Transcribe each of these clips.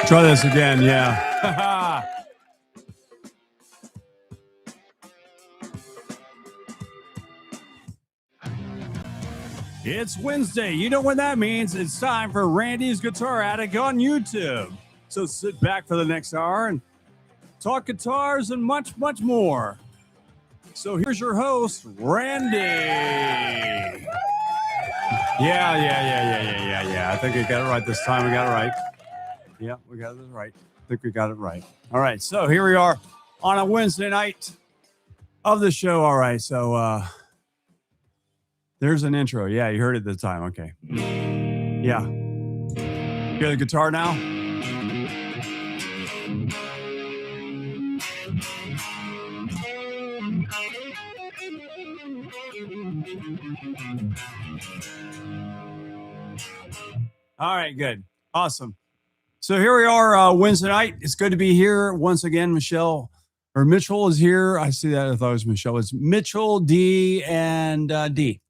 Try this again, yeah. It's Wednesday. You know what that means. It's time for Randy's Guitar Attic on YouTube. So sit back for the next hour and talk guitars and much, much more. So here's your host, Randy. Yeah. I think we got it right this time. We got it right. Yeah, we got it right. I think we got it right. All right, so here we are on a Wednesday night of the show. All right, so there's an intro. Yeah, you heard it this time. Okay. Yeah. You got the guitar now? All right, good. Awesome. So here we are Wednesday night. It's good to be here once again. Mitchell is here. I see that. I thought it was Michelle. It's Mitchell, D, and D.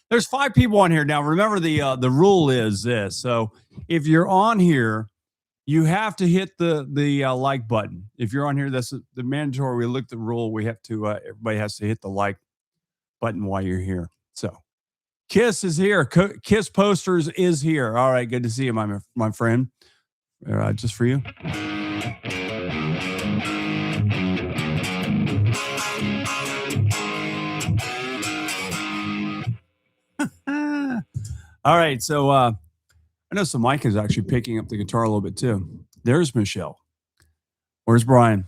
There's 5 people on here now. Remember the rule is this. So if you're on here, you have to hit the like button. If you're on here, that's the mandatory. We look at the rule. We have to. Everybody has to hit the like button while you're here. So Kiss is here. Kiss Posters is here. All right, good to see you, my friend. Just for you. All right, so I know some Mike is actually picking up the guitar a little bit too. There's Michelle. Where's Brian?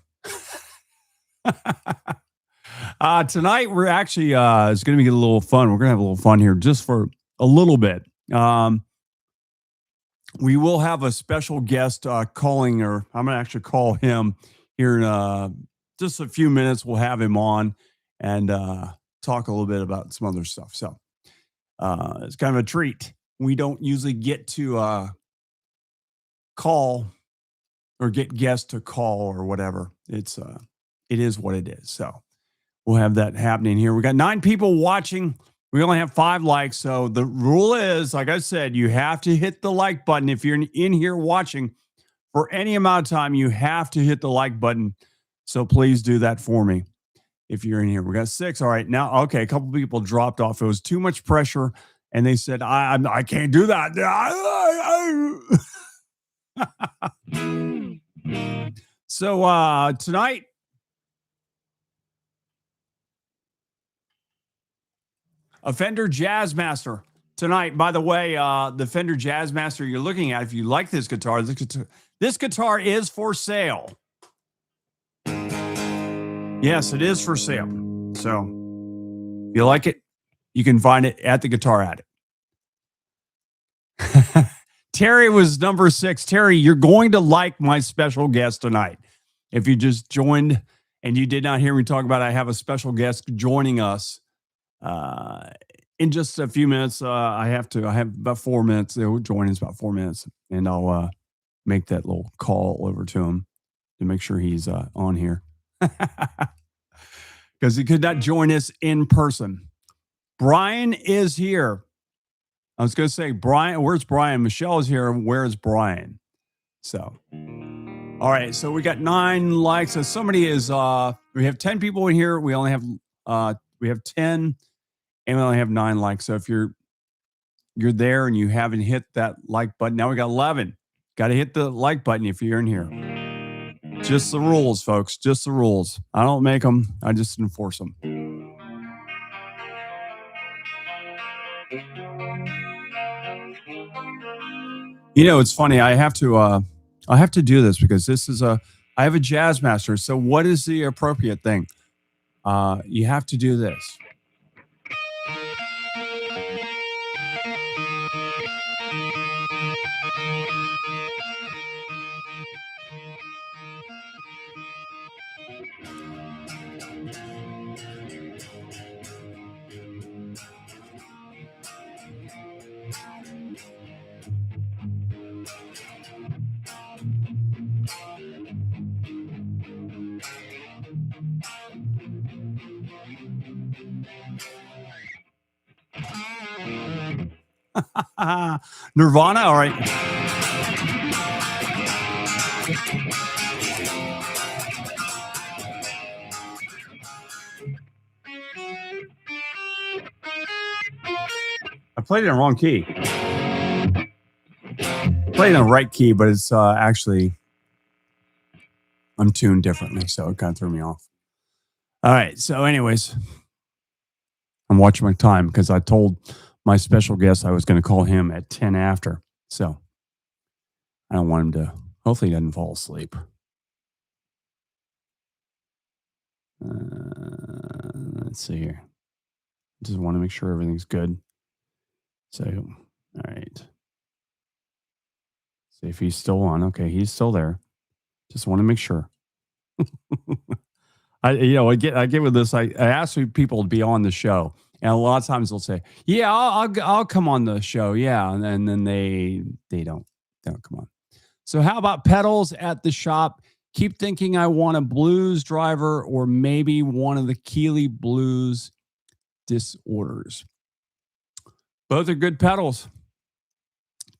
Tonight we're actually it's going to be a little fun. We're going to have a little fun here just for a little bit. We will have a special guest calling, or I'm going to actually call him here in just a few minutes. We'll have him on and talk a little bit about some other stuff. So it's kind of a treat. We don't usually get to call or get guests to call or whatever. It is what it is. So we'll have that happening here. We got 9 people watching. We only have 5 likes. So the rule is, like I said, you have to hit the like button. If you're in here watching for any amount of time, you have to hit the like button. So please do that for me. If you're in here, we got 6. All right. Now, okay. A couple people dropped off. It was too much pressure. And they said, I can't do that. So tonight, a Fender Jazzmaster tonight. By the way, the Fender Jazzmaster you're looking at, if you like this guitar is for sale. Yes, it is for sale. So if you like it, you can find it at the Guitar Attic. Terry was number 6. Terry, you're going to like my special guest tonight. If you just joined and you did not hear me talk about it, I have a special guest joining us in just a few minutes. I have about 4 minutes. They'll join us about 4 minutes, and I'll make that little call over to him to make sure he's on here because he could not join us in person. Brian is here. I was going to say, Brian, where's Brian? Michelle is here. Where's Brian? So, all right. So we got 9 likes. So somebody is, we have 10 people in here. We only have, we have 10 and we only have 9 likes. So if you're there and you haven't hit that like button, now we got 11. Got to hit the like button if you're in here. Just the rules, folks. Just the rules. I don't make them. I just enforce them. You know, it's funny. I have to do this because I have a Jazzmaster. So what is the appropriate thing? You have to do this. Nirvana. All right. I played it in the wrong key. Played in the right key, but it's actually I'm tuned differently, so it kind of threw me off. All right. So, anyways, I'm watching my time because I told my special guest I was going to call him at 10 after. So I don't want him to, hopefully he doesn't fall asleep. Let's see here. Just want to make sure everything's good. So, all right. See if he's still on. Okay, he's still there. Just want to make sure. I get with this. I ask people to be on the show, and a lot of times they'll say, "Yeah, I'll come on the show." Yeah, and then they don't come on. So how about pedals at the shop? Keep thinking I want a blues driver or maybe one of the Keeley blues disorders. Both are good pedals.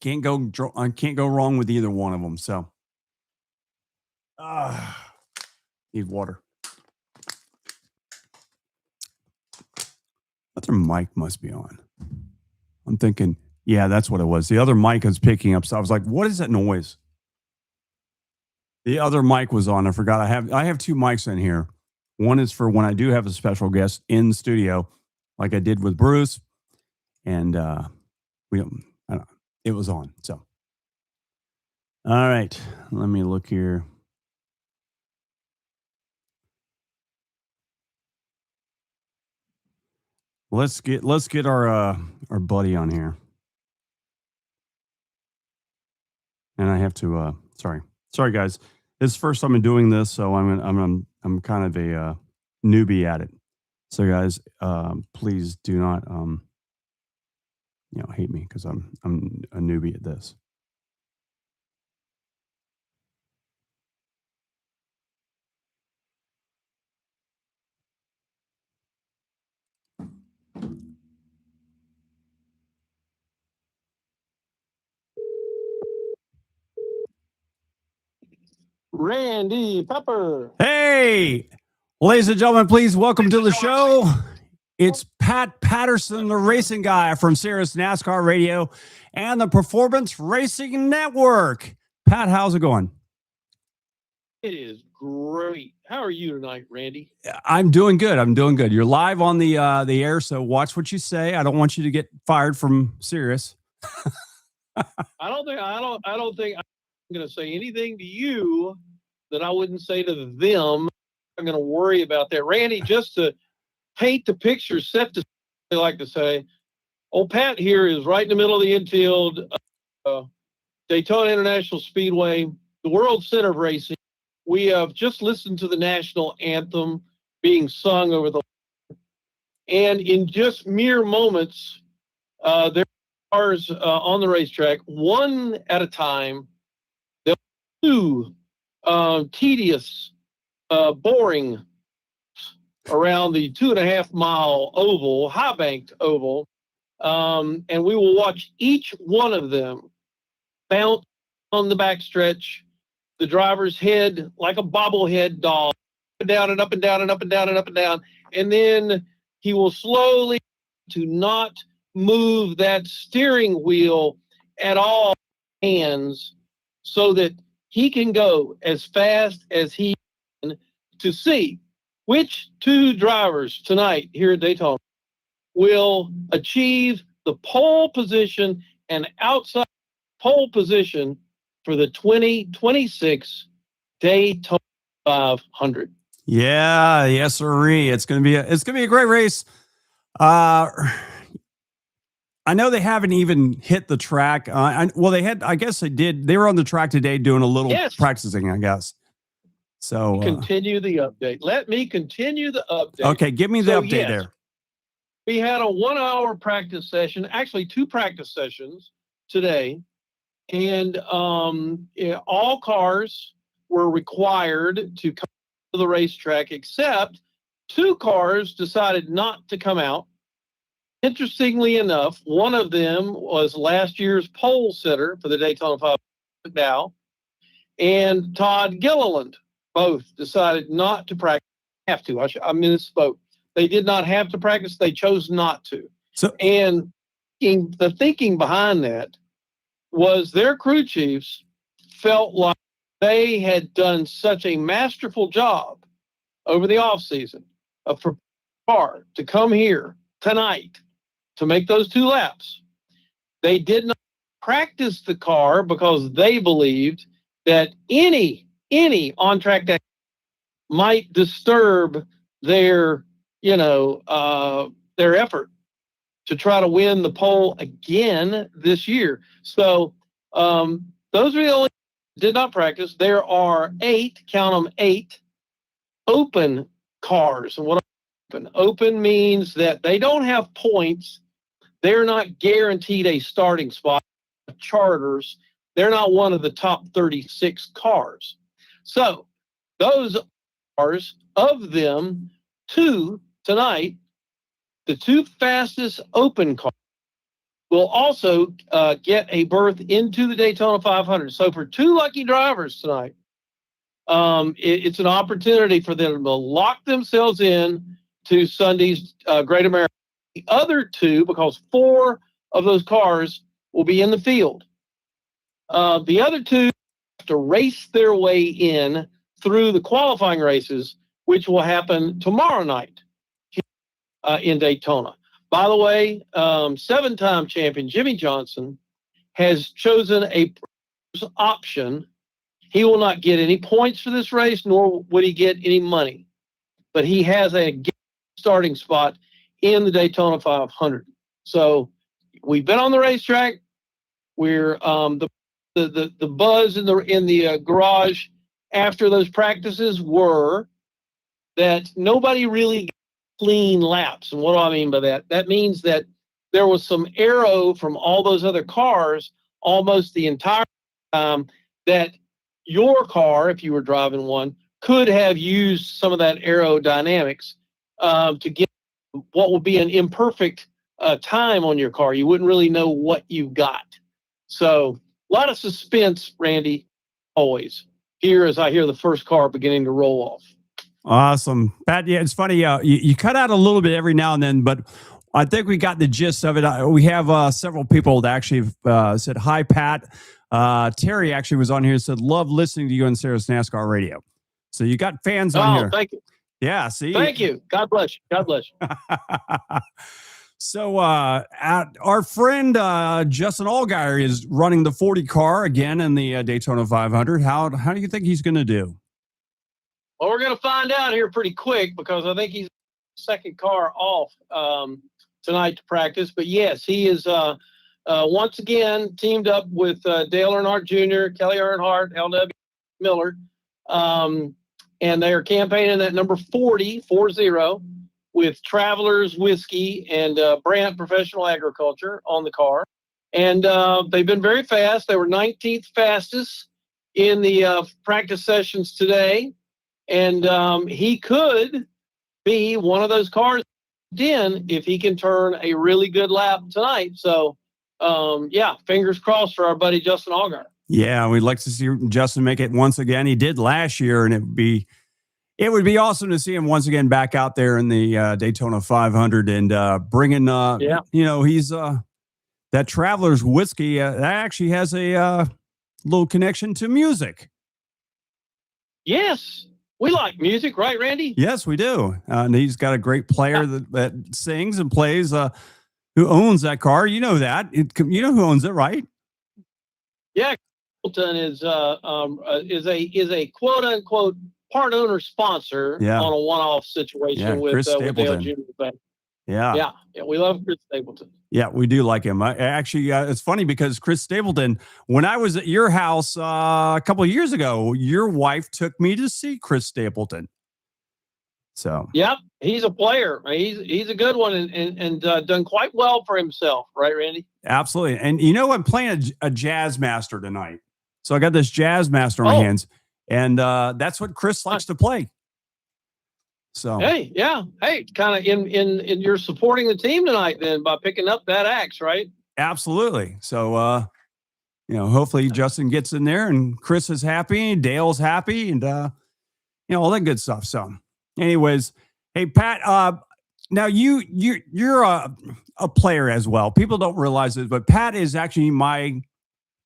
Can't go wrong with either one of them. So, need water. Other mic must be on. I'm thinking, yeah, that's what it was. The other mic is picking up. So I was like, what is that noise? The other mic was on. I forgot. I have two mics in here. One is for when I do have a special guest in the studio, like I did with Bruce, and it was on. So, all right, let me look here. Let's get our buddy on here. And I have to sorry guys. It's the first time I'm doing this, so I'm kind of a newbie at it. So guys, please do not hate me because I'm a newbie at this. Randy Pepper. Hey, ladies and gentlemen, please welcome to the show. It's Pat Patterson, the racing guy from Sirius NASCAR Radio and the Performance Racing Network. Pat, how's it going? It is great. How are you tonight, Randy? I'm doing good. You're live on the air, so watch what you say. I don't want you to get fired from Sirius. I don't think I'm going to say anything to you that I wouldn't say to them. I'm going to worry about that, Randy. Just to paint the picture, set the. They like to say, old Pat here is right in the middle of the infield, Daytona International Speedway, the world center of racing. We have just listened to the national anthem being sung over the, and in just mere moments, there are cars on the racetrack, one at a time. There are two tedious, boring around the 2.5 mile oval, high banked oval, and we will watch each one of them bounce on the backstretch. The driver's head like a bobblehead doll, down and up and down and up and down and up and down. And then he will slowly to not move that steering wheel at all hands so that he can go as fast as he can to see which two drivers tonight here at Daytona will achieve the pole position and outside pole position for the 2026 Daytona 500. Yeah, yes, sirree. It's gonna be a great race. I know they haven't even hit the track. They had. I guess they did. They were on the track today doing a little practicing. I guess. So continue the update. Let me continue the update. Okay, give me the update there. We had a 1 hour practice session, actually 2 practice sessions today. And all cars were required to come to the racetrack, except 2 cars decided not to come out. Interestingly enough, one of them was last year's pole sitter for the Daytona 500 now, and Todd Gilliland. Both decided not to practice. Have to. I misspoke. They did not have to practice. They chose not to. So, and the thinking behind that was their crew chiefs felt like they had done such a masterful job over the offseason of preparing the car to come here tonight to make those 2 laps. They did not practice the car because they believed that any on-track activity might disturb their, their effort to try to win the pole again this year. So those are the only did not practice. There are 8, count them 8, open cars. And what open means that they don't have points. They're not guaranteed a starting spot. Charters, they're not one of the top 36 cars. So those cars, of them, 2 tonight, the 2 fastest open cars will also get a berth into the Daytona 500. So for 2 lucky drivers tonight, it's an opportunity for them to lock themselves in to Sunday's Great America. The other 2, because 4 of those cars will be in the field. The other 2 have to race their way in through the qualifying races, which will happen tomorrow night in Daytona. By the way, 7-time champion Jimmy Johnson has chosen a option. He will not get any points for this race, nor would he get any money. But he has a starting spot in the Daytona 500. So we've been on the racetrack. We're the buzz in the garage after those practices were that nobody really got clean laps. And what do I mean by that? That means that there was some aero from all those other cars almost the entire time that your car, if you were driving one, could have used some of that aerodynamics to get what would be an imperfect time on your car. You wouldn't really know what you got. So a lot of suspense, Randy, always here as I hear the first car beginning to roll off. Awesome, Pat. Yeah, it's funny. You cut out a little bit every now and then, but I think we got the gist of it. We have several people that actually said, hi, Pat. Terry actually was on here and said, love listening to you on Sarah's NASCAR radio. So you got fans on here. Thank you. Yeah, see? Thank you. God bless you. God bless you. So our friend Justin Allgaier is running the 40 car again in the Daytona 500. How do you think he's going to do? Well, we're going to find out here pretty quick because I think he's second car off tonight to practice. But yes, he is once again teamed up with Dale Earnhardt Jr., Kelly Earnhardt, L.W. Miller, and they are campaigning at number 40 with Travelers Whiskey and Brandt Professional Agriculture on the car. And they've been very fast. They were 19th fastest in the practice sessions today. And he could be one of those cars in if he can turn a really good lap tonight. So, yeah, fingers crossed for our buddy Justin Allgaier. Yeah, we'd like to see Justin make it once again. He did last year, and it would be awesome to see him once again back out there in the Daytona 500 and bringing, he's that Traveler's Whiskey that actually has a little connection to music. Yes. We like music, right, Randy? Yes, we do. And he's got a great player that sings and plays. Who owns that car? You know that. You know who owns it, right? Yeah, Hamilton is a quote unquote part owner sponsor on a one-off situation with Dale Jr. Yeah, we love Chris Stapleton. Yeah, we do like him. Actually, it's funny because Chris Stapleton, when I was at your house a couple of years ago, your wife took me to see Chris Stapleton. So, yep, he's a player. He's a good one and done quite well for himself, right, Randy? Absolutely. And I'm playing a Jazz Master tonight, so I got this Jazz Master in my hands, and that's what Chris likes to play. So Hey, yeah. Hey, kind of in you're supporting the team tonight then by picking up that axe, right? absolutely. So hopefully Justin gets in there and Chris is happy, Dale's happy, and all that good stuff. So, anyways, hey Pat, now you're a player as well. People don't realize this, but Pat is actually my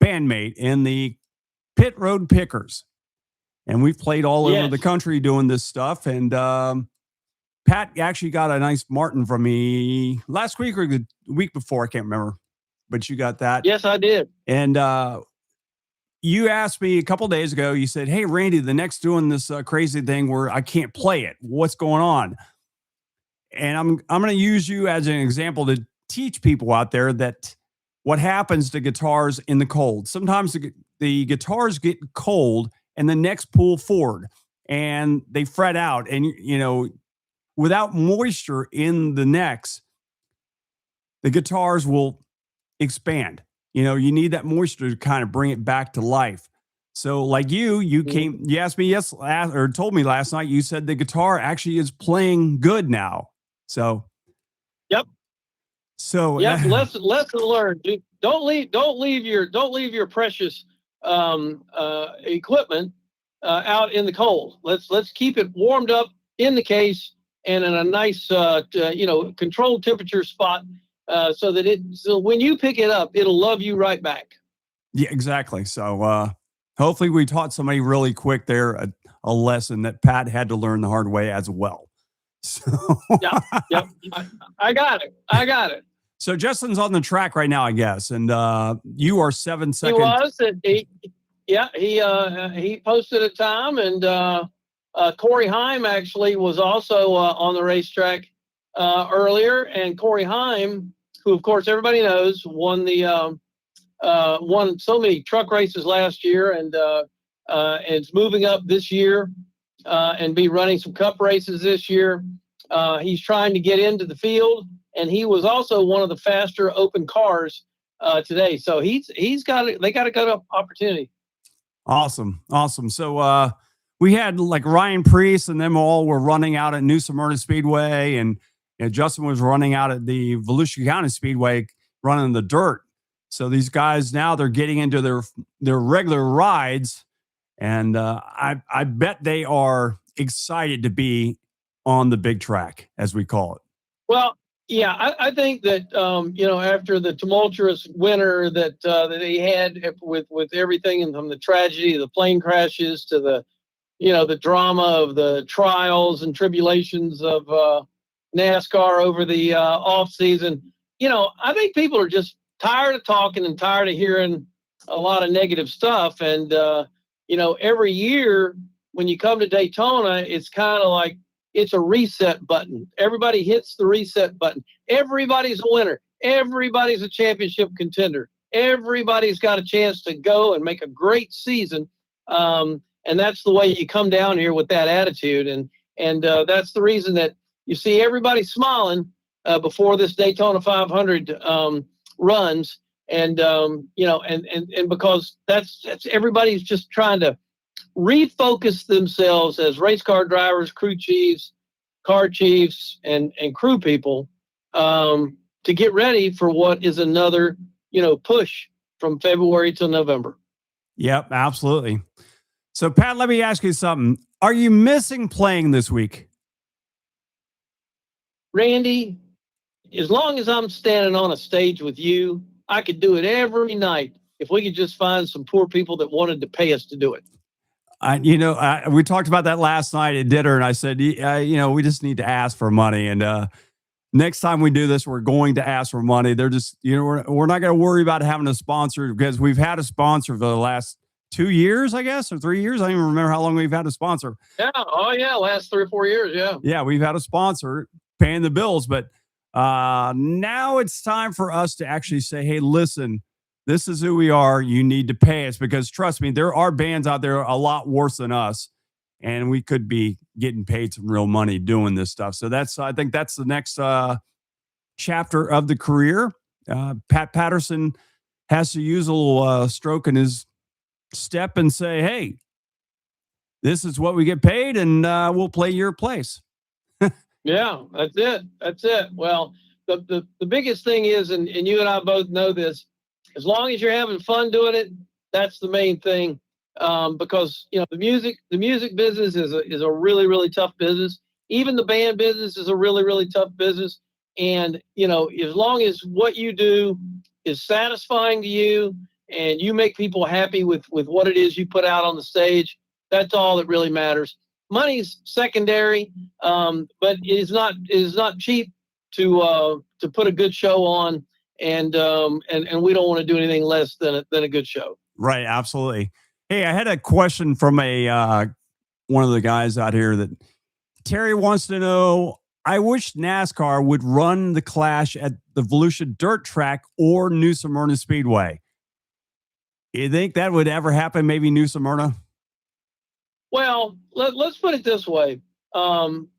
bandmate in the Pit Road Pickers, and we've played all over the Yes. country doing this stuff. And Pat actually got a nice Martin from me last week or the week before. I can't remember, but you got that. Yes, I did. And you asked me a couple days ago. You said, "Hey, Randy, the next doing this crazy thing where I can't play it. What's going on?" And I'm going to use you as an example to teach people out there that what happens to guitars in the cold. Sometimes the guitars get cold and the necks pull forward and they fret out, and without moisture in the necks, the guitars will expand. You need that moisture to kind of bring it back to life. So, like you asked me or told me last night, you said the guitar actually is playing good now. So, Yep. So, yep. Lesson learned. Dude, don't leave your precious equipment out in the cold. Let's keep it warmed up in the case and in a nice controlled temperature spot. So when you pick it up, it'll love you right back. Yeah, exactly. So hopefully we taught somebody really quick there a lesson that Pat had to learn the hard way as well. So yep. I got it. So Justin's on the track right now, I guess, and you are 7 seconds. He posted a time, and Corey Heim actually was also on the racetrack earlier, and Corey Heim, who of course everybody knows, won so many truck races last year, and is moving up this year and be running some cup races this year. He's trying to get into the field, and he was also one of the faster open cars today. So they got a good opportunity. Awesome. So we had like Ryan Priest and them all were running out at New Smyrna Speedway, and Justin was running out at the Volusia County Speedway running the dirt. So these guys now they're getting into their regular rides, and I bet they are excited to be on the big track, as we call it. Well, yeah, I think that after the tumultuous winter that they had with everything from the tragedy of the plane crashes to the drama of the trials and tribulations of NASCAR over the off season, I think people are just tired of talking and tired of hearing a lot of negative stuff. And every year when you come to Daytona, it's kind of like it's a reset button. Everybody hits the reset button. Everybody's a winner. Everybody's a championship contender. Everybody's got a chance to go and make a great season. And that's the way you come down here with that attitude. And that's the reason that you see everybody smiling before this Daytona 500 runs. And because that's everybody's just trying to refocus themselves as race car drivers, crew chiefs, car chiefs, and crew people to get ready for what is another, push from February till November. Yep, absolutely. So, Pat, let me ask you something. Are you missing playing this week? Randy, as long as I'm standing on a stage with you, I could do it every night if we could just find some poor people that wanted to pay us to do it. We talked about that last night at dinner, and I said, we just need to ask for money. And next time we do this, we're going to ask for money. They're just, we're not going to worry about having a sponsor because we've had a sponsor for the last 2 years, I guess, or 3 years. I don't even remember how long we've had a sponsor. Yeah. Oh, yeah. Last 3 or 4 years. Yeah. Yeah. We've had a sponsor paying the bills, but now it's time for us to actually say, hey, listen, this is who we are. You need to pay us because trust me, there are bands out there a lot worse than us, and we could be getting paid some real money doing this stuff. So I think that's the next chapter of the career. Pat Patterson has to use a little stroke in his step and say, hey, this is what we get paid, and we'll play your place. Yeah, that's it. That's it. Well, the biggest thing is, and you and I both know this, as long as you're having fun doing it, that's the main thing. Because the music business is a really really tough business. Even the band business is a really really tough business. And as long as what you do is satisfying to you and you make people happy with what it is you put out on the stage, that's all that really matters. Money's secondary, but it is not cheap to put a good show on, and we don't want to do anything less than a good show. Right, absolutely. Hey, I had a question from a one of the guys out here that Terry wants to know. I wish NASCAR would run the Clash at the Volusia Dirt Track or New Smyrna Speedway. You think that would ever happen? Maybe New Smyrna? Well, let's put it this way. Um,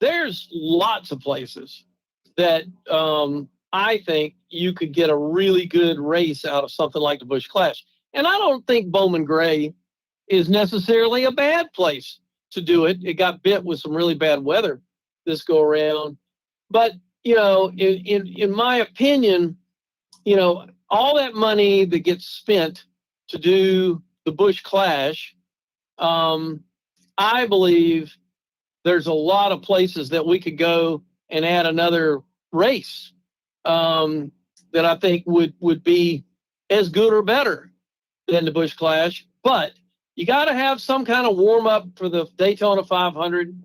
there's lots of places that I think you could get a really good race out of something like the Busch Clash. And I don't think Bowman Gray is necessarily a bad place to do it. It got bit with some really bad weather this go around. But, in my opinion, all that money that gets spent to do the Busch Clash, I believe there's a lot of places that we could go and add another race that I think would be as good or better than the Busch Clash. But you got to have some kind of warm up for the Daytona 500.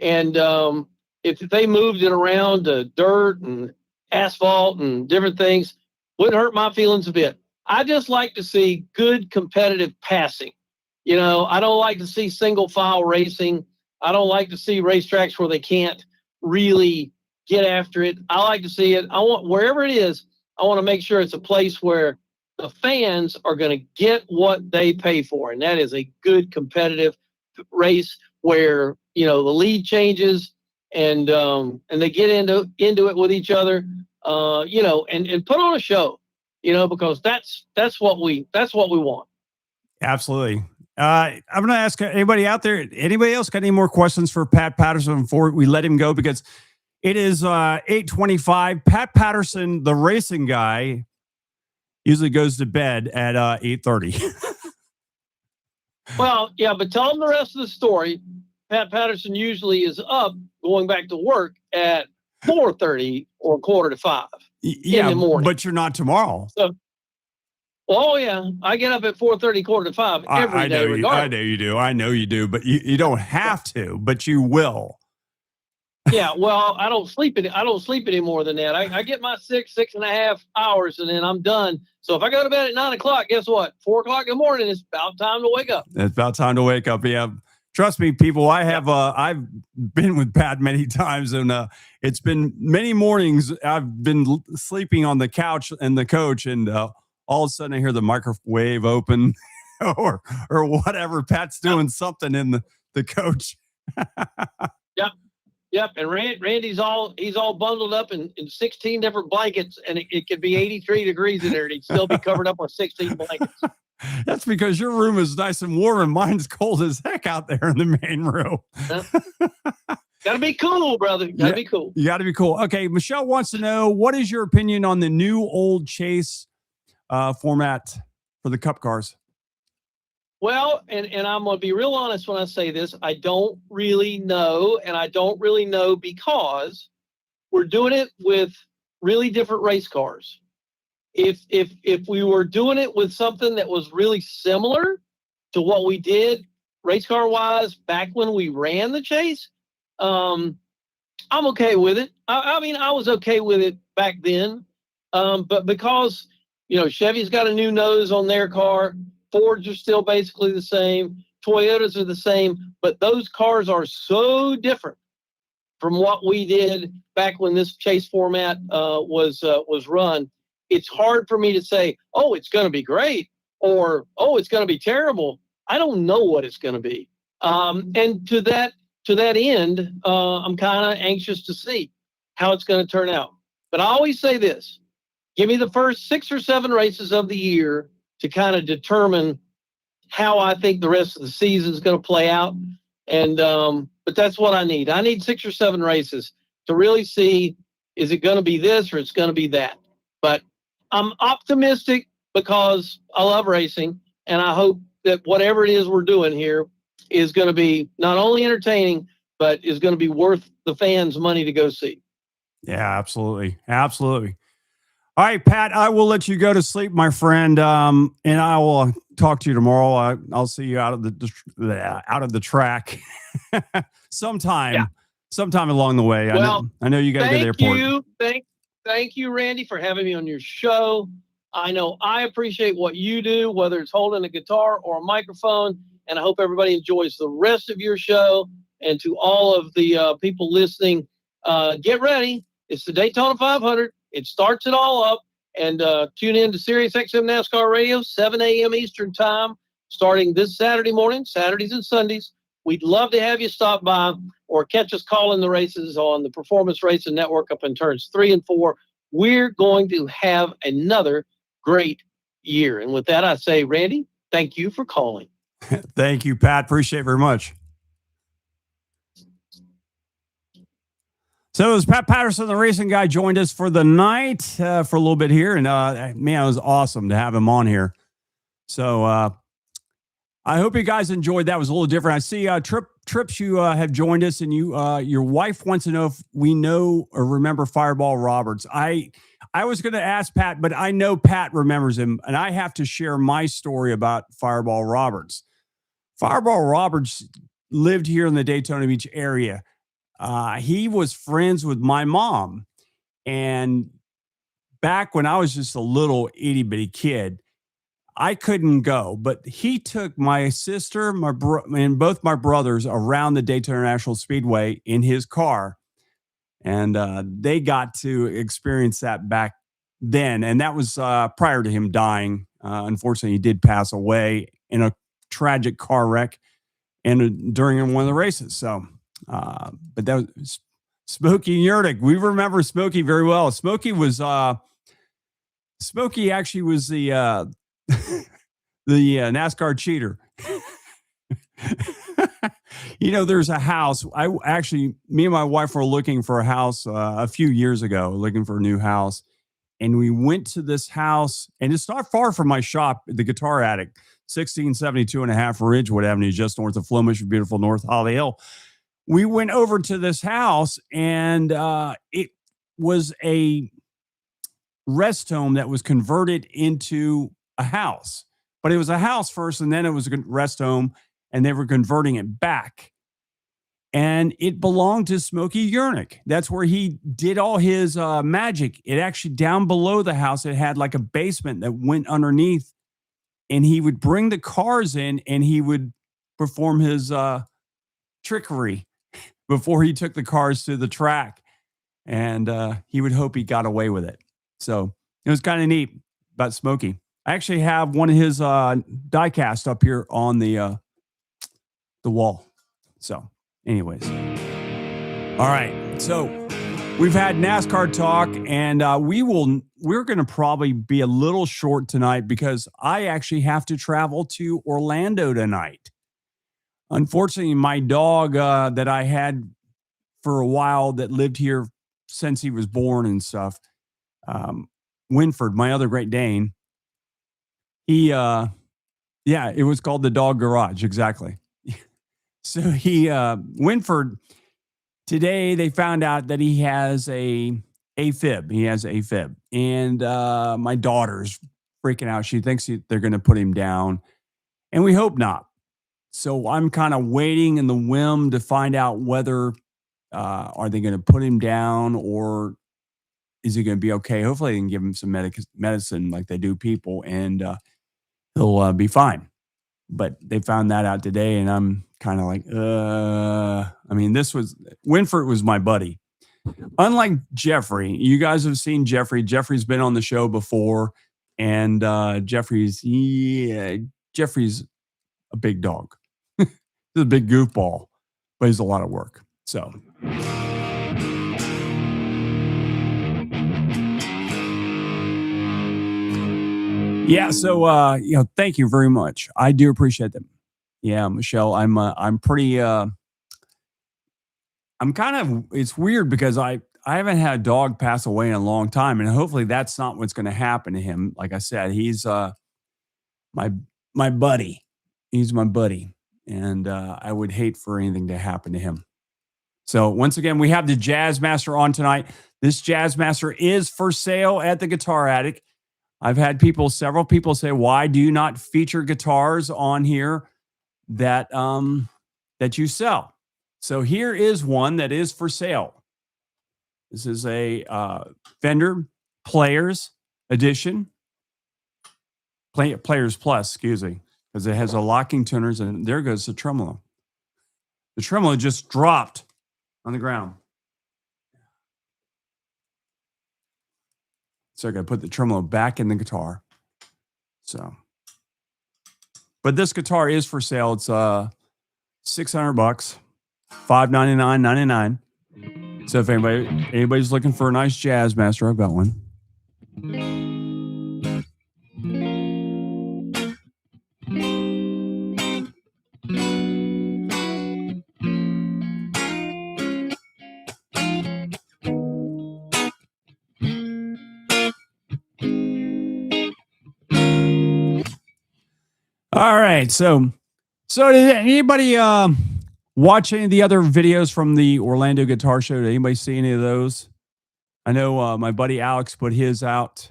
And if they moved it around to dirt and asphalt and different things, wouldn't hurt my feelings a bit. I just like to see good competitive passing. I don't like to see single file racing. I don't like to see racetracks where they can't really get after it. I like to see it. I want wherever it is, I want to make sure it's a place where the fans are going to get what they pay for. And that is a good competitive race where, the lead changes and they get into it with each other, and put on a show, because that's what we want. Absolutely. I'm going to ask anybody out there, anybody else got any more questions for Pat Patterson before we let him go? Because it is 8:25. Pat Patterson, the racing guy, usually goes to bed at 8:30. Well, yeah, but tell them the rest of the story. Pat Patterson usually is up going back to work at 4:30 or 4:45 in the morning. But you're not tomorrow. So, oh yeah, I get up at 4:30, 4:45 every day. I know you do. I know you do, but you don't have to, but you will. Yeah, well, I don't sleep any more than that. I get my 6.5 hours, and then I'm done. So if I go to bed at 9:00, guess what? 4:00 in the morning, it's about time to wake up. It's about time to wake up. Yeah. Trust me, people, I've been with Pat many times, and it's been many mornings I've been sleeping on the couch and the coach, and all of a sudden I hear the microwave open or whatever. Pat's doing something in the coach. Yep. And Randy's he's all bundled up in 16 different blankets, and it could be 83 degrees in there, and he'd still be covered up with 16 blankets. That's because your room is nice and warm, and mine's cold as heck out there in the main room. Gotta be cool, brother. Gotta be cool. You gotta be cool. Okay, Michelle wants to know, what is your opinion on the new old chase format for the Cup cars? Well, and I'm going to be real honest when I say this. I don't really know, and I don't really know because we're doing it with really different race cars. If we were doing it with something that was really similar to what we did race car wise back when we ran the chase, I'm okay with it. I mean, I was okay with it back then, but because Chevy's got a new nose on their car. Fords are still basically the same. Toyotas are the same, but those cars are so different from what we did back when this chase format was run. It's hard for me to say, oh, it's going to be great, or oh, it's going to be terrible. I don't know what it's going to be, and to that end, I'm kind of anxious to see how it's going to turn out. But I always say this: give me the first 6 or 7 races of the year to kind of determine how I think the rest of the season is going to play out. And but that's what I need. I need 6 or 7 races to really see, is it going to be this or it's going to be that. But I'm optimistic because I love racing, and I hope that whatever it is we're doing here is going to be not only entertaining, but is going to be worth the fans' money to go see. Yeah, absolutely. Absolutely. All right, Pat, I will let you go to sleep, my friend. And I will talk to you tomorrow. I'll see you out of the track sometime, sometime along the way. Well, I know you got to go to the airport. Thank you, Randy, for having me on your show. I know I appreciate what you do, whether it's holding a guitar or a microphone, and I hope everybody enjoys the rest of your show. And to all of the people listening, get ready. It's the Daytona 500. It starts it all up. And tune in to Sirius XM NASCAR Radio, 7 a.m. Eastern Time, starting this Saturday morning, Saturdays and Sundays. We'd love to have you stop by or catch us calling the races on the Performance Racing Network up in turns 3 and 4. We're going to have another great year. And with that, I say, Randy, thank you for calling. Thank you, Pat. Appreciate it very much. So it was Pat Patterson, the racing guy, joined us for the night for a little bit here. And man, it was awesome to have him on here. So I hope you guys enjoyed that. It was a little different. I see Trips, you have joined us, and your wife wants to know if we know or remember Fireball Roberts. I was going to ask Pat, but I know Pat remembers him, and I have to share my story about Fireball Roberts. Fireball Roberts lived here in the Daytona Beach area. He was friends with my mom. And back when I was just a little itty bitty kid, I couldn't go, but he took my sister, and both my brothers around the Daytona International Speedway in his car. And they got to experience that back then. And that was prior to him dying. Unfortunately, he did pass away in a tragic car wreck and during one of the races. So, but that was Smokey Yurnik. We remember Smokey very well. Smokey actually was the NASCAR cheater. There's a house. Me and my wife were looking for a house a few years ago, looking for a new house. And we went to this house, and it's not far from my shop, the Guitar Attic, 1672 and a half Ridgewood Avenue, just north of Flemish, beautiful North Holly Hill. We went over to this house, and it was a rest home that was converted into a house. But it was a house first, and then it was a rest home, and they were converting it back. And it belonged to Smokey Yurnik. That's where he did all his magic. It actually, down below the house, it had like a basement that went underneath. And he would bring the cars in, and he would perform his trickery before he took the cars to the track. And he would hope he got away with it. So it was kind of neat about Smokey. I actually have one of his die-cast up here on the wall. So anyways. All right. So we've had NASCAR talk, and we're going to probably be a little short tonight because I actually have to travel to Orlando tonight. Unfortunately, my dog that I had for a while that lived here since he was born and stuff, Winford, my other Great Dane, it was called the Dog Garage. Exactly. So Winford, today they found out that he has AFib. He has AFib. And my daughter's freaking out. She thinks they're going to put him down. And we hope not. So I'm kind of waiting in the whim to find out whether are they going to put him down or is he going to be okay? Hopefully they can give him some medicine like they do people, and he'll be fine. But they found that out today, and I'm kind of like, Winford was my buddy. Unlike Jeffrey, you guys have seen Jeffrey. Jeffrey's been on the show before, and Jeffrey's a big dog. He's a big goofball, but he's a lot of work. So. Yeah, so thank you very much. I do appreciate them. Yeah, Michelle, I'm pretty I'm kind of it's weird because I haven't had a dog pass away in a long time, and hopefully that's not what's going to happen to him. Like I said, he's my my buddy. He's my buddy, and I would hate for anything to happen to him. So once again, we have the Jazz Master on tonight. This Jazz Master is for sale at the Guitar Attic. I've had several people say, "Why do you not feature guitars on here that you sell?" So here is one that is for sale. This is a Fender Players Edition, Players Plus, excuse me, because it has a locking tuners, and there goes the tremolo. The tremolo just dropped on the ground. So I got to put the tremolo back in the guitar. So, but this guitar is for sale. It's $600, $599.99. So if anybody's looking for a nice Jazz Master, I've got one. All right, so did anybody watch any of the other videos from the Orlando Guitar Show? Did anybody see any of those? I know my buddy Alex put his out.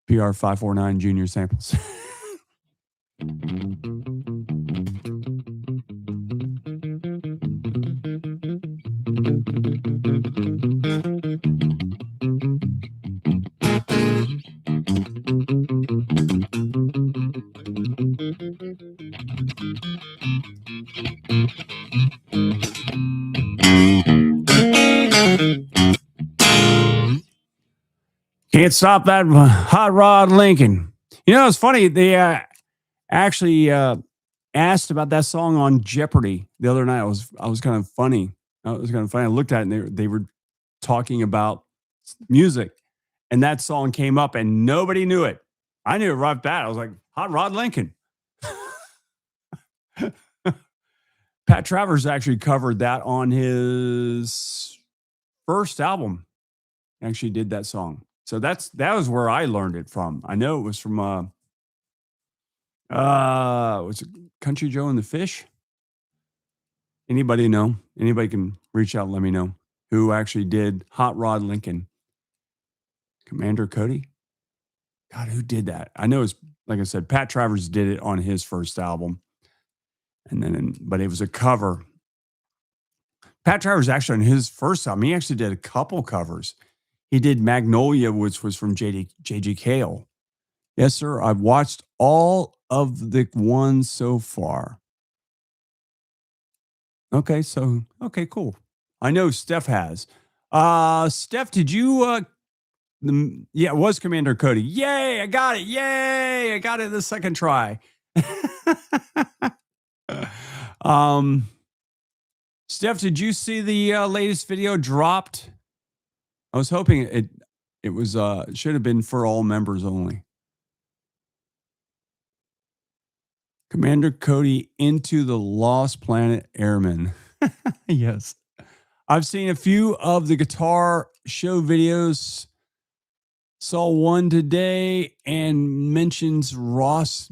PR549 Junior Samples. Can't stop that hot rod Lincoln. You know, it's funny. They actually asked about that song on Jeopardy the other night. I was kind of funny. I looked at it and they were talking about music, and that song came up, and nobody knew it. I knew it right back. I was like, Hot Rod Lincoln. Pat Travers actually covered that on his first album. Actually did that song. So that was where I learned it from. I know it was from was it Country Joe and the Fish? Anybody know? Anybody can reach out and let me know who actually did Hot Rod Lincoln. Commander Cody? God, who did that? I know it's, like I said, Pat Travers did it on his first album. And then, but it was a cover. Pat Travers actually on his first album, he actually did a couple covers. He did Magnolia, which was from J.G. Cale. Yes, sir. I've watched all of the ones so far. Okay, cool. I know Steph has. Steph, did you yeah, it was Commander Cody. Yay, I got it. Yay, I got it the second try. Steph, did you see the latest video dropped? I was hoping it was it should have been for all members only. Commander Cody into the Lost Planet Airmen. Yes. I've seen a few of the guitar show videos. Saw one today and mentions Ross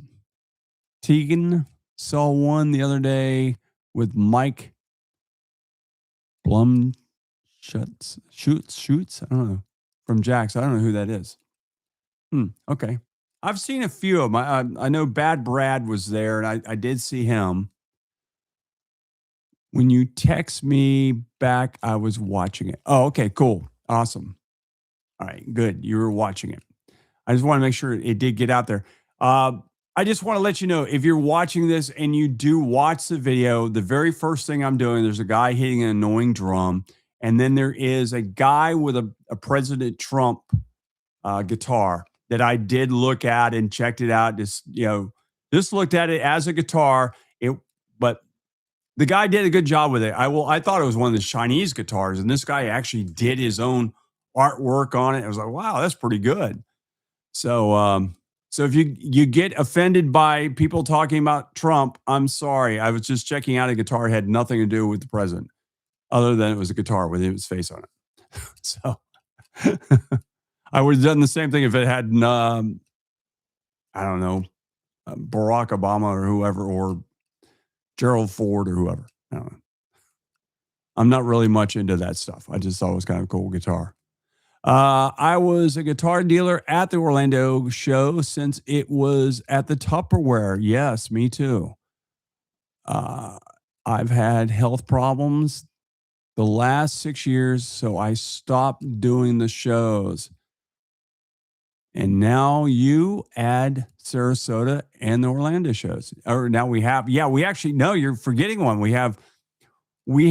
Tegan. Saw one the other day with Mike Blum Shoots. I don't know. From Jax. I don't know who that is. Okay. I've seen a few of them. I know Bad Brad was there, and I did see him. When you text me back, I was watching it. Oh, okay, cool. Awesome. All right, good. You were watching it. I just want to make sure it did get out there. I just want to let you know, if you're watching this and you do watch the video, the very first thing I'm doing, there's a guy hitting an annoying drum, and then there is a guy with a President Trump guitar that I did look at and checked it out. Just looked at it as a guitar. But the guy did a good job with it. I thought it was one of the Chinese guitars, and this guy actually did his own artwork on it. I was like, wow, that's pretty good. So if you get offended by people talking about Trump, I'm sorry. I was just checking out a guitar. It had nothing to do with the president. other than it was a guitar with his face on it. So I would have done the same thing if it had, I don't know, Barack Obama or whoever, or Gerald Ford or whoever. I don't know. I'm not really much into that stuff. I just thought it was kind of a cool guitar. I was a guitar dealer at the Orlando show since it was at the Tupperware. Yes, me too. I've had health problems the last 6 years, so I stopped doing the shows. And now you add Sarasota and the Orlando shows. Or now we have, we actually, no, you're forgetting one. We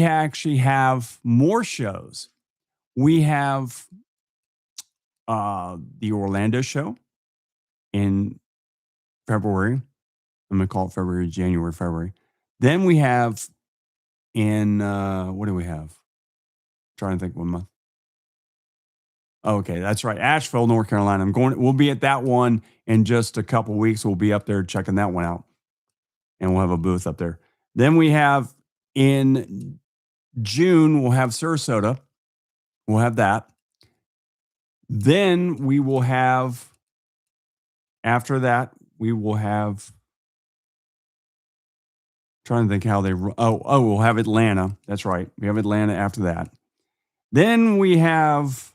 actually have more shows. We have the Orlando show in February. I'm going to call it February. Then we have in, what do we have? Trying to think one month. Okay, that's right. Asheville, North Carolina. We'll be at that one in just a couple weeks. We'll be up there checking that one out. And we'll have a booth up there. Then we have in June, we'll have Sarasota. We'll have that. Then we will have, after that, we'll trying to think how they, we'll have Atlanta. That's right. We have Atlanta after that. Then we have,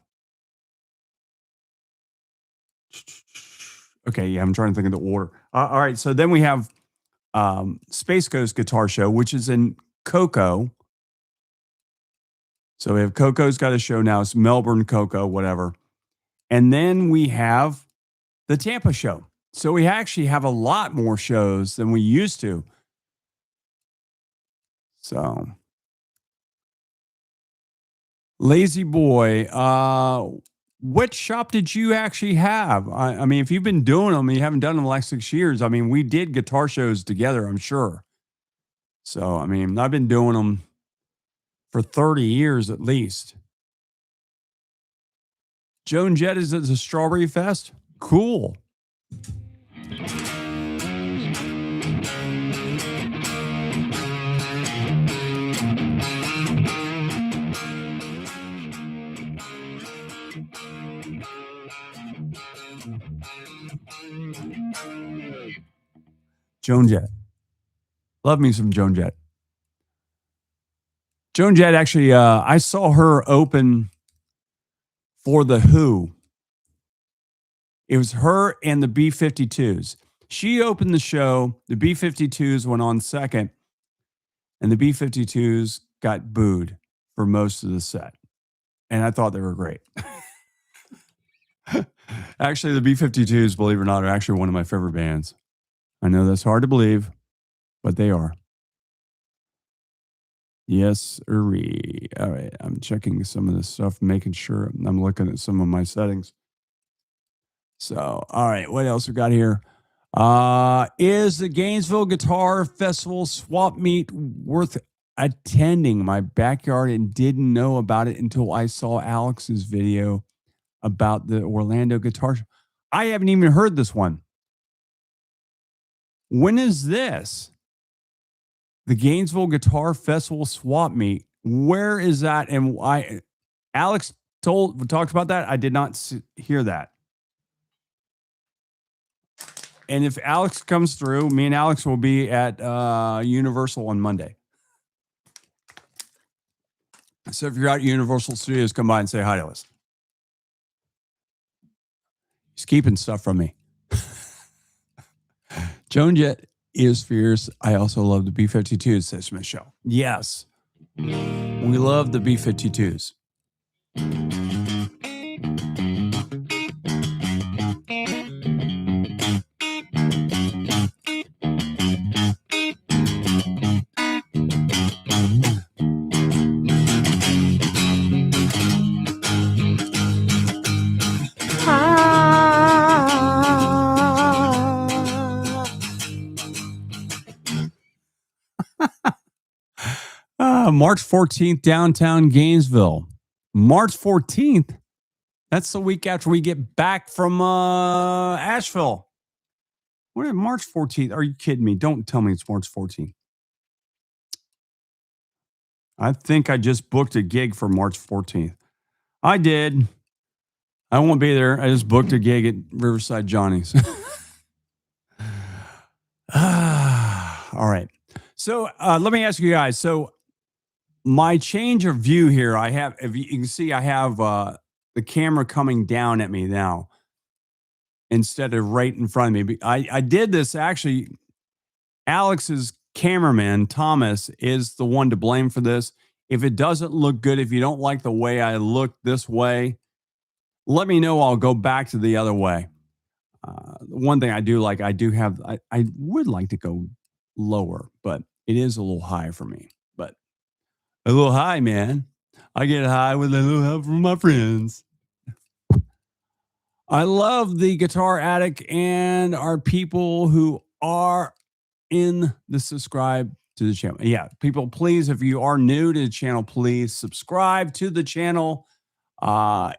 I'm trying to think of the order. All right. So then we have Space Coast Guitar Show, which is in Cocoa. So we have Coco's got a show now. It's Melbourne, Cocoa, whatever. And then we have the Tampa show. So we actually have a lot more shows than we used to. So, Lazy Boy, what shop did you actually have? I mean, if you've been doing them, you haven't done them in the last 6 years. I mean, we did guitar shows together, I'm sure. So, I mean, I've been doing them for 30 years at least. Joan Jett is at the Strawberry Fest? Cool. Joan Jett. Love me some Joan Jett. Joan Jett, actually, I saw her open for The Who. It was her and the B-52s. She opened the show. The B-52s went on second, and the B-52s got booed for most of the set. And I thought they were great. Actually, the B-52s, believe it or not, are actually one of my favorite bands. I know that's hard to believe, but they are. Yes, Uri. All right, I'm checking some of this stuff, making sure I'm looking at some of my settings. So, all right, what else we got here? Is the Gainesville Guitar Festival swap meet worth attending? My backyard and didn't know about it until I saw Alex's video about the Orlando Guitar Show. I haven't even heard this one. When is this? The Gainesville Guitar Festival swap meet. Where is that? And why? Alex talked about that. I did not hear that. And if Alex comes through, me and Alex will be at Universal on Monday. So if you're at Universal Studios, come by and say hi to us. He's keeping stuff from me. Joan Jett is fierce. I also love the B-52s, says Michelle. Yes. We love the B-52s. March 14th, downtown Gainesville. March 14th. That's the week after we get back from Asheville. What is March 14th? Are you kidding me? Don't tell me it's March 14th. I think I just booked a gig for March 14th. I did. I won't be there. I just booked a gig at Riverside Johnny's. All right. So let me ask you guys. So my change of view here, I have, if you can see, I have the camera coming down at me now instead of right in front of me. I did this actually. Alex's cameraman, Thomas, is the one to blame for this. If it doesn't look good, if you don't like the way I look this way, let me know. I'll go back to the other way. One thing I do like, I would like to go lower, but it is a little high for me. But a little high, man. I get high with a little help from my friends. I love the Guitar Addict and our people who are in the subscribe to the channel. Yeah, people, please, if you are new to the channel, please subscribe to the channel. All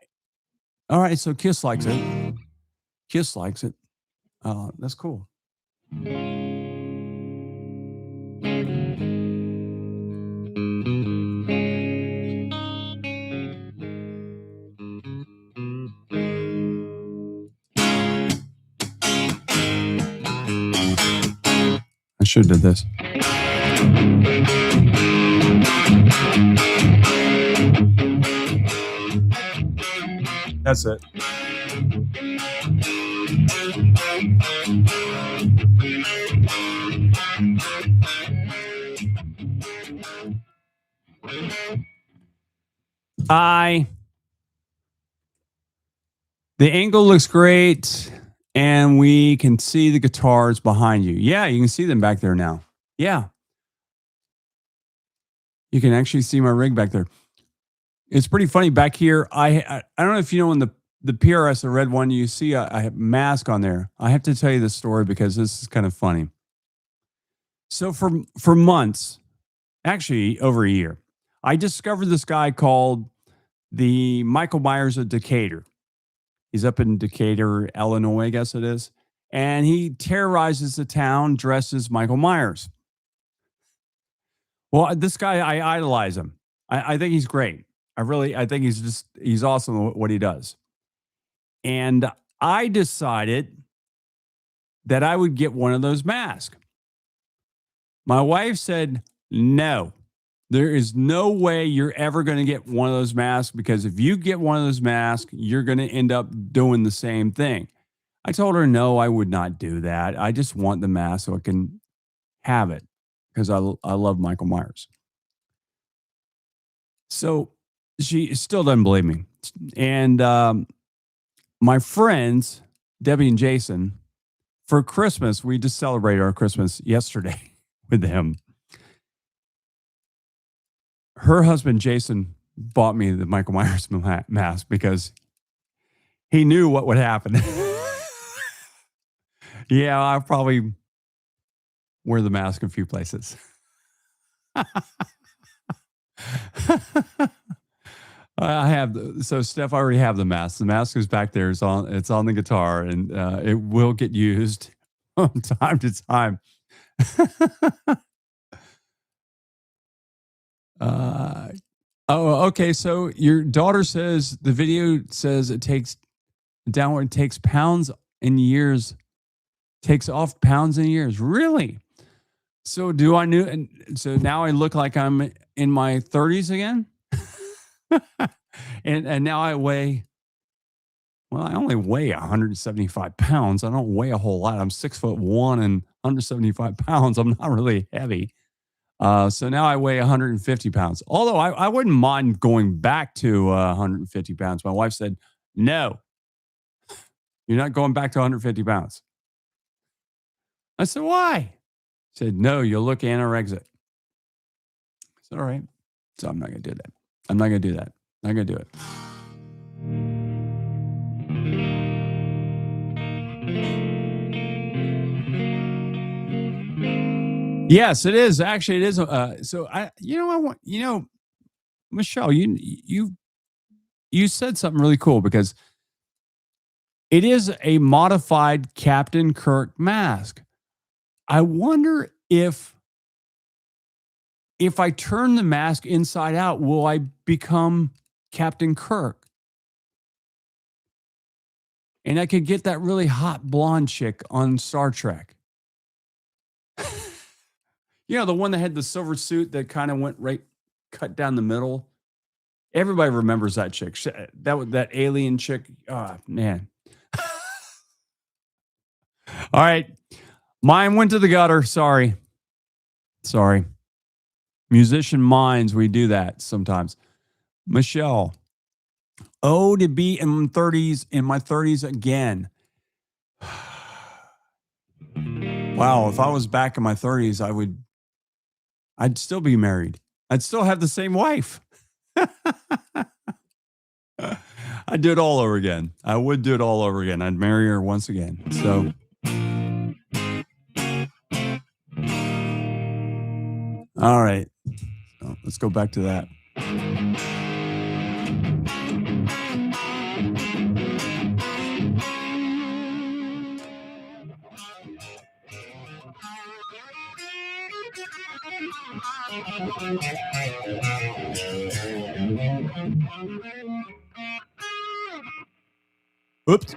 right, so Kiss likes it. Kiss likes it. That's cool. I should have did this. That's it. The angle looks great, and we can see the guitars behind you. Yeah, you can see them back there now. Yeah. You can actually see my rig back there. It's pretty funny back here. I don't know if you know in the PRS, the red one, you see a mask on there. I have to tell you this story because this is kind of funny. So for months, actually over a year, I discovered this guy called the Michael Myers of Decatur. He's up in Decatur, Illinois, I guess it is. And he terrorizes the town dressed as Michael Myers. Well, this guy, I idolize him. I think he's great. I think he's awesome at what he does. And I decided that I would get one of those masks. My wife said, no, there is no way you're ever going to get one of those masks, because if you get one of those masks, you're going to end up doing the same thing. I told her, no, I would not do that. I just want the mask so I can have it because I love Michael Myers. So she still doesn't believe me. And my friends, Debbie and Jason, for Christmas, we just celebrated our Christmas yesterday with them. Her husband, Jason, bought me the Michael Myers mask because he knew what would happen. Yeah, I'll probably wear the mask in a few places. I have so Steph, I already have the mask. The mask is back there. It's on the guitar, and it will get used from time to time. Okay. So your daughter says the video says it takes pounds and years, takes off pounds and years. Really? So do I know? And so now I look like I'm in my 30s again. and now I weigh. Well, I only weigh 175 pounds. I don't weigh a whole lot. I'm 6'1" and 175 pounds. I'm not really heavy. So now I weigh 150 pounds. Although I wouldn't mind going back to 150 pounds. My wife said, no, you're not going back to 150 pounds. I said, why? She said, no, you'll look anorexic. I said, all right. So I'm not going to do that. I'm not going to do that. I'm not going to do it. Yes, it is. Actually, it is. So Michelle, you said something really cool, because it is a modified Captain Kirk mask. I wonder if if I turn the mask inside out, will I become Captain Kirk? And I could get that really hot blonde chick on Star Trek. The one that had the silver suit that kind of went right, cut down the middle. Everybody remembers that chick. That alien chick. Oh, man. All right. Mine went to the gutter. Sorry. Musician minds, we do that sometimes. Michelle. Oh, to be in my 30s again. Wow, if I was back in my 30s, I'd still be married. I'd still have the same wife. I'd do it all over again. I would do it all over again. I'd marry her once again. So, all right. So let's go back to that. Oops.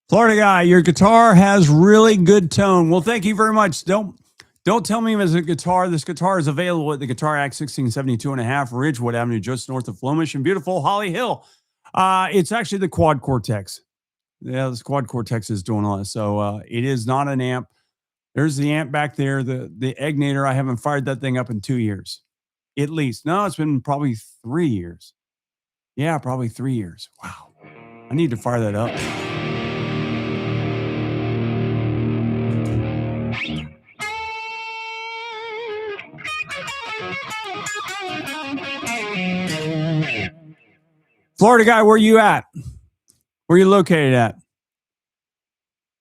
Florida guy, your guitar has really good tone. Well, thank you very much. Don't tell me it's a guitar. This guitar is available at the Guitar Act 1672 and a half Ridgewood Avenue, just north of Flomish in beautiful Holly Hill. It's actually the Quad Cortex. Yeah, this Quad Cortex is doing all that. So it is not an amp. There's the amp back there. The Egnator, I haven't fired that thing up in 2 years. At least. No, it's been probably 3 years. Yeah, probably 3 years. Wow. I need to fire that up. Florida guy, where you at? Where you located at?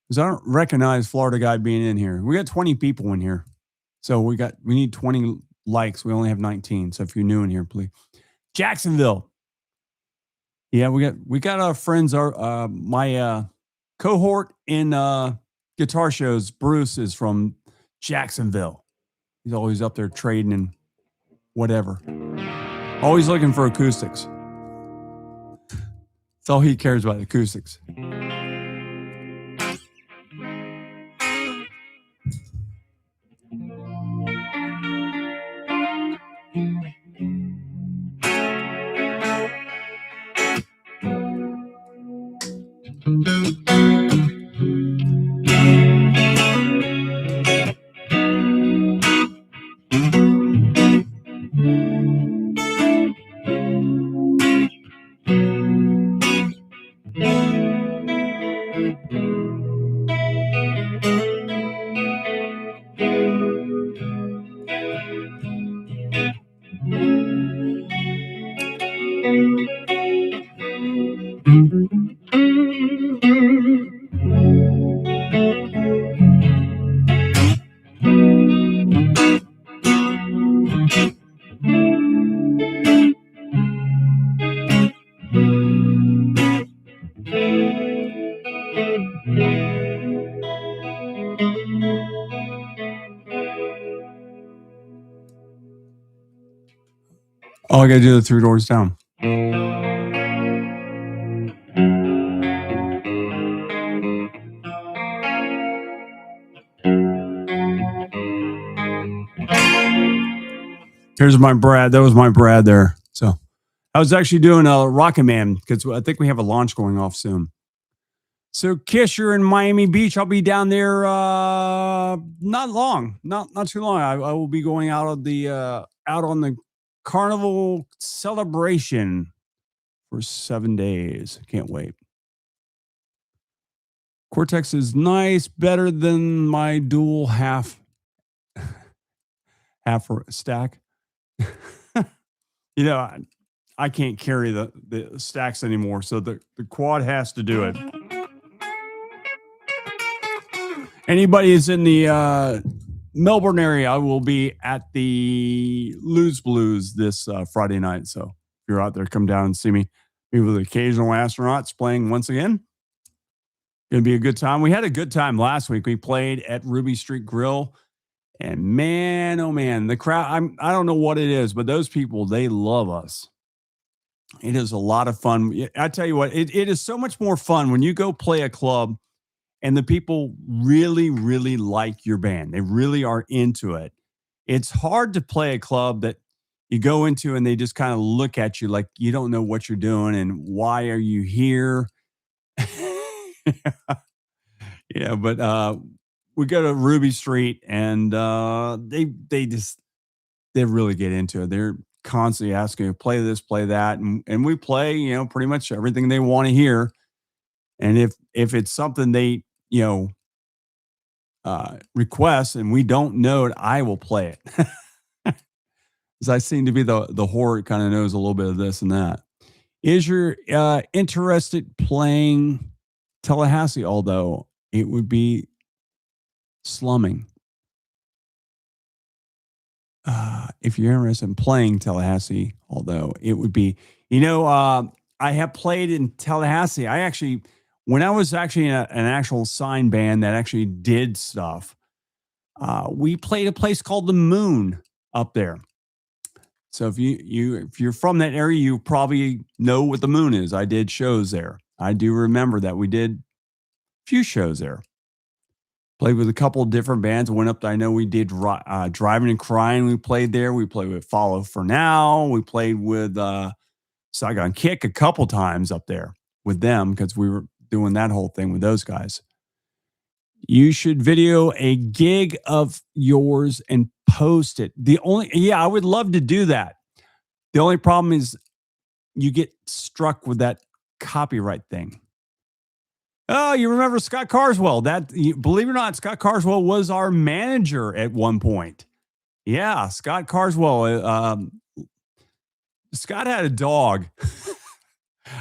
Because I don't recognize Florida guy being in here. We got 20 people in here. So we need 20 likes. We only have 19. So if you're new in here, please. Jacksonville. Yeah, we got our friends. My cohort in guitar shows, Bruce, is from Jacksonville. He's always up there trading and whatever. Always looking for acoustics. That's all he cares about, acoustics. Oh, I got to do the 3 doors down. Here's my Brad. That was my Brad there. So I was actually doing a Rocket Man because I think we have a launch going off soon. So Kish, you're in Miami Beach. I'll be down there not long, not too long. I will be going out on the Carnival celebration for 7 days. Can't wait. Cortex is nice, better than my dual half stack. I can't carry the stacks anymore, so the quad has to do it. Anybody is in the Melbourne area, I will be at the Lose Blues this Friday night. So if you're out there, come down and see me. Maybe with the occasional astronauts playing once again. Going to be a good time. We had a good time last week. We played at Ruby Street Grill, And man, oh man, the crowd, I don't know what it is, but those people, they love us. It is a lot of fun. I tell you what, it is so much more fun when you go play a club and the people really, really like your band. They really are into it. It's hard to play a club that you go into and they just kind of look at you like you don't know what you're doing and why are you here? Yeah, but we go to Ruby Street and they really get into it. They're constantly asking, play this, play that, and we play, pretty much everything they want to hear. And if it's something they, you know, request and we don't know it, I will play it. Because I seem to be the whore that kind of knows a little bit of this and that. Is you're interested playing Tallahassee, although it would be slumming. If you're interested in playing Tallahassee, although it would be, I have played in Tallahassee. When I was actually in an actual sign band that actually did stuff, we played a place called the Moon up there. So if you're from that area, you probably know what the Moon is. I did shows there. I do remember that we did a few shows there. Played with a couple of different bands. Went up. I know we did Driving and Crying. We played there. We played with Follow for Now. We played with Saigon Kick a couple times up there with them because we were doing that whole thing with those guys. You should video a gig of yours and post it. I would love to do that. The only problem is you get struck with that copyright thing. Oh, you remember Scott Carswell? Believe it or not, Scott Carswell was our manager at one point. Yeah, Scott Carswell. Scott had a dog.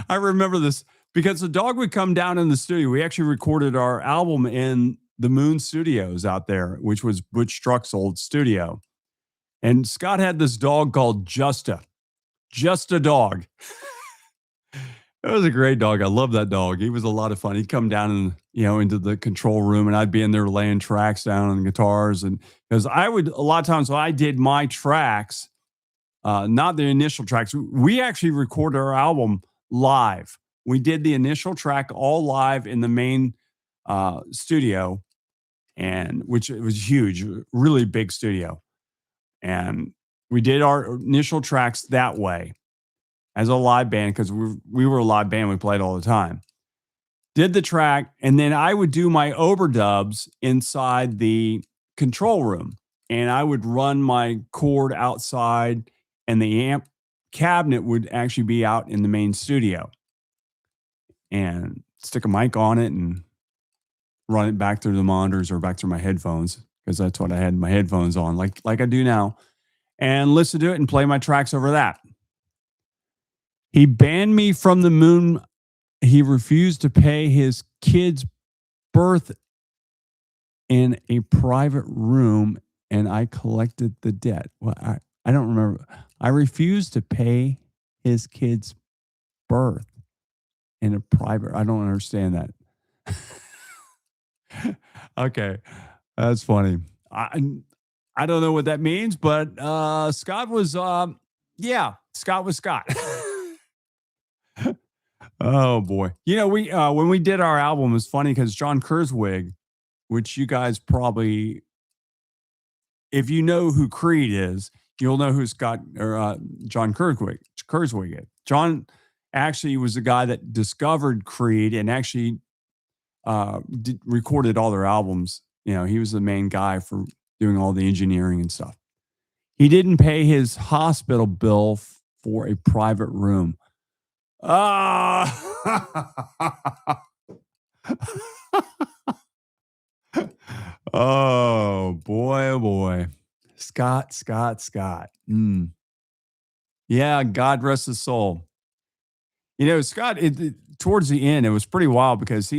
I remember this because the dog would come down in the studio. We actually recorded our album in the Moon Studios out there, which was Butch Struck's old studio. And Scott had this dog called Just a dog. It was a great dog. I love that dog. He was a lot of fun. He'd come down and, into the control room and I'd be in there laying tracks down on guitars. And because a lot of times when I did my tracks, not the initial tracks, we actually recorded our album live. We did the initial track all live in the main studio, and which it was huge, really big studio. And we did our initial tracks that way as a live band because we were a live band. We played all the time. Did the track, and then I would do my overdubs inside the control room, and I would run my cord outside, and the amp cabinet would actually be out in the main studio, and stick a mic on it and run it back through the monitors or back through my headphones because that's what I had my headphones on, like I do now, and listen to it and play my tracks over that. He banned me from the Moon. He refused to pay his kid's birth in a private room, and I collected the debt. Well, I don't remember. I refused to pay his kid's birth in a private. I don't understand that. Okay, that's funny. I don't know what that means, but Scott was Scott was Scott. Oh boy. We when we did our album, it was funny because John Kurzweg, which you guys probably, if you know who Creed is, you'll know who Scott or John Kurzweg is. John actually was the guy that discovered Creed and actually recorded all their albums. He was the main guy for doing all the engineering and stuff. He didn't pay his hospital bill for a private room. Oh boy, oh boy. Scott. Yeah, God rest his soul. Scott, towards the end, it was pretty wild because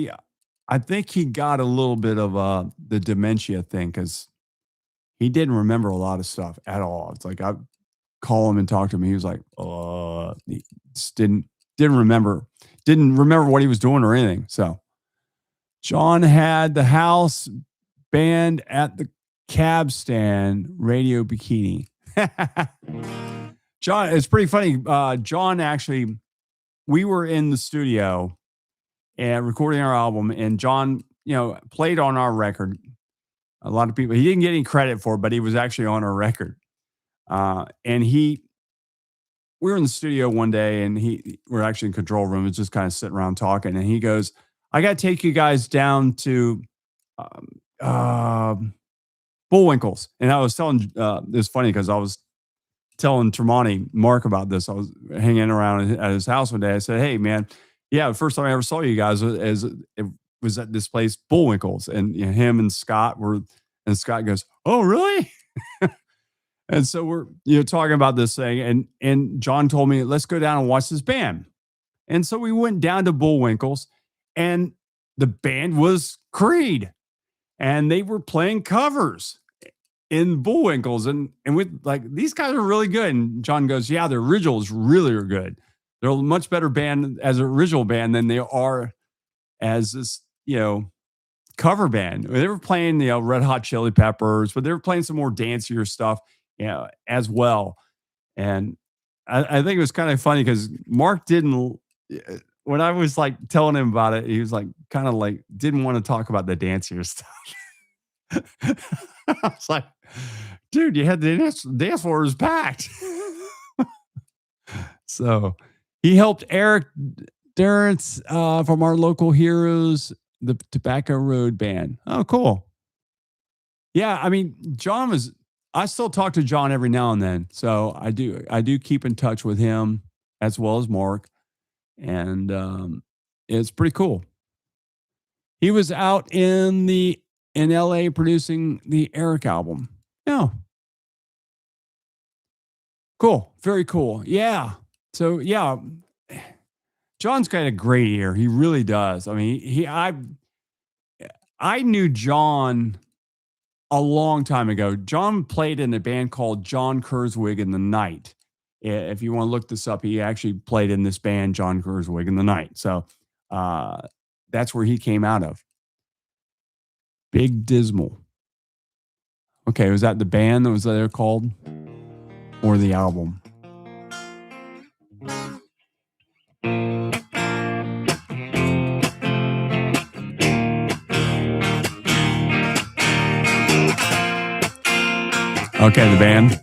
I think he got a little bit of the dementia thing because he didn't remember a lot of stuff at all. It's like I call him and talk to him. He was like, he just didn't remember what he was doing or anything. So John had the house band at the cab stand, radio bikini. John, it's pretty funny. John actually, we were in the studio and recording our album, and John, played on our record. A lot of people, he didn't get any credit for it, but he was actually on our record. And we were in the studio one day, and we're actually in control room, it's just kind of sitting around talking, and he goes, "I got to take you guys down to Bullwinkles." And I was telling, it's funny because I was telling Tremonti, Mark, about this. I was hanging around at his house one day. I said, "Hey, man, yeah, the first time I ever saw you guys it was at this place, Bullwinkles." And him and Scott and Scott goes, "Oh, really?" And so we're talking about this thing, and John told me, "Let's go down and watch this band." And so we went down to Bullwinkles, and the band was Creed, and they were playing covers in Bullwinkles, and with like, these guys are really good. And John goes, "Yeah, the originals really are good. They're a much better band as an original band than they are as this cover band." They were playing Red Hot Chili Peppers, but they were playing some more dancier stuff as well. And I think it was kind of funny because Mark didn't. When I was like telling him about it, he was like kind of like didn't want to talk about the dancier stuff. I was like, "Dude, you had the dance floor was packed." So he helped Eric Durrance from our local heroes, the Tobacco Road Band. Oh, cool. Yeah, I mean, I still talk to John every now and then. So I do keep in touch with him as well as Mark. And it's pretty cool. He was out in LA producing the Eric album. Yeah. Cool. Very cool. Yeah. So yeah, John's got a great ear. He really does. I mean, I knew John a long time ago. John played in a band called John Kurzwig and the Night. If you want to look this up, he actually played in this band, John Kurzwig and the Night. So that's where he came out of. Big Dismal. Okay, was that the band that was there called? Or the album? Okay, the band.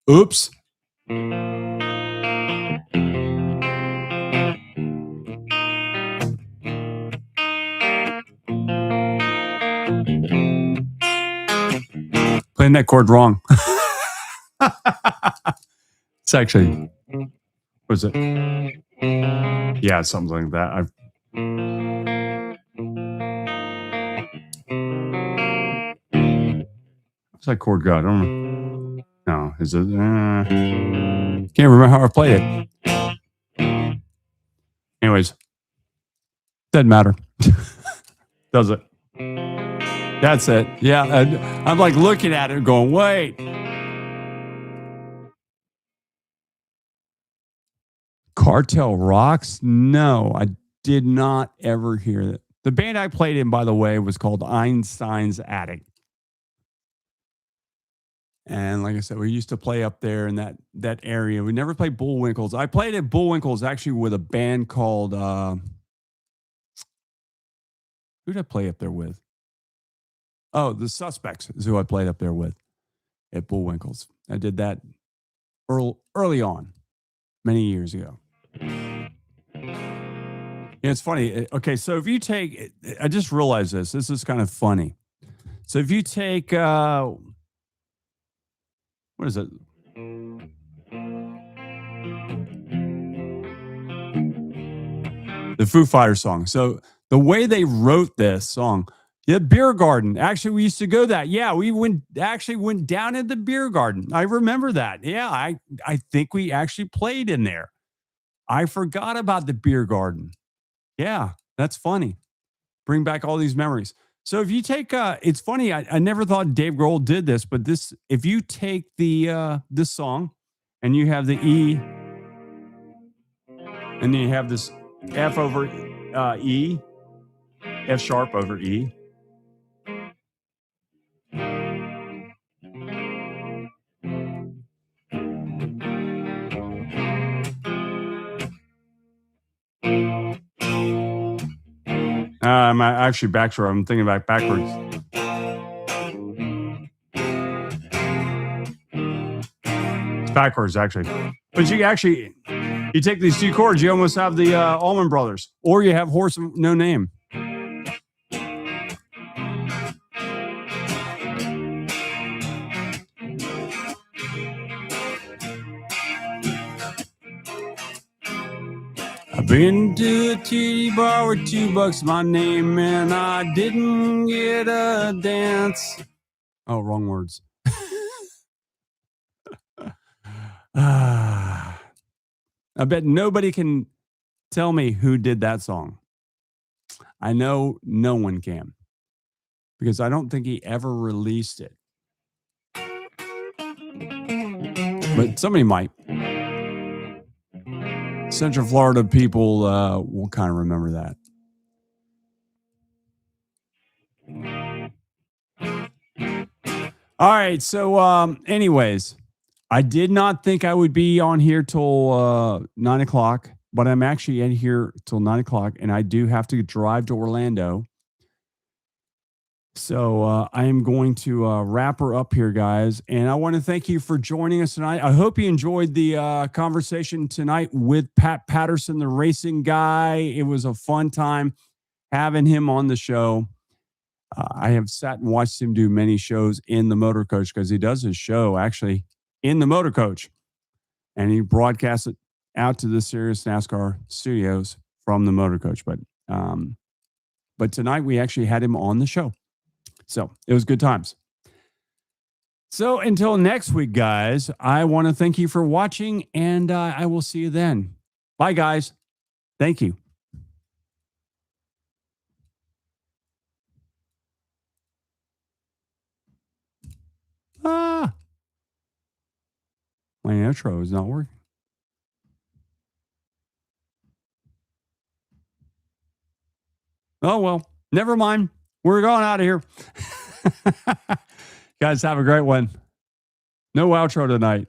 Oops. Playing that chord wrong. It's actually, what is it? Yeah, something like that. What's that chord go? I don't know. No, is it? Can't remember how I played it. Anyways, doesn't matter. Does it? That's it. Yeah, I'm like looking at it going, wait. Cartel Rocks? No, I did not ever hear that. The band I played in, by the way, was called Einstein's Attic. And like I said, we used to play up there in that area. We never played Bullwinkles. I played at Bullwinkles actually with a band called who did I play up there with? Oh, the Suspects is who I played up there with at Bullwinkles. I did that early on, many years ago. Yeah, it's funny. Okay, so if you take, I just realized this. This is kind of funny. So if you take, what is it? The Foo Fighters song. So the way they wrote this song, yeah, beer garden. Actually, we used to go that. Yeah, we went down in the beer garden. I remember that. Yeah, I think we actually played in there. I forgot about the beer garden. Yeah, that's funny. Bring back all these memories. So if you take, it's funny. I never thought Dave Grohl did this, but if you take this song, and you have the E And then you have this F over E, F sharp over E. I'm actually backwards. I'm thinking about backwards. It's backwards, actually. But you take these two chords, you almost have the Allman Brothers, or you have Horse of No Name. I've been to a titty bar with $2 my name, and I didn't get a dance. Oh, wrong words. I bet nobody can tell me who did that song. I know no one can, because I don't think he ever released it. But somebody might. Central Florida people will kind of remember that. All right. So, anyways, I did not think I would be on here till 9 o'clock, but I'm actually in here till 9 o'clock, and I do have to drive to Orlando. So I am going to wrap her up here, guys. And I want to thank you for joining us tonight. I hope you enjoyed the conversation tonight with Pat Patterson, the racing guy. It was a fun time having him on the show. I have sat and watched him do many shows in the motor coach, because he does his show actually in the motor coach, and he broadcasts it out to the Sirius NASCAR studios from the motor coach. But tonight we actually had him on the show. So it was good times. So until next week, guys, I want to thank you for watching, and I will see you then. Bye, guys. Thank you. My intro is not working. Oh, well, never mind. We're going out of here. Guys, have a great one. No outro tonight.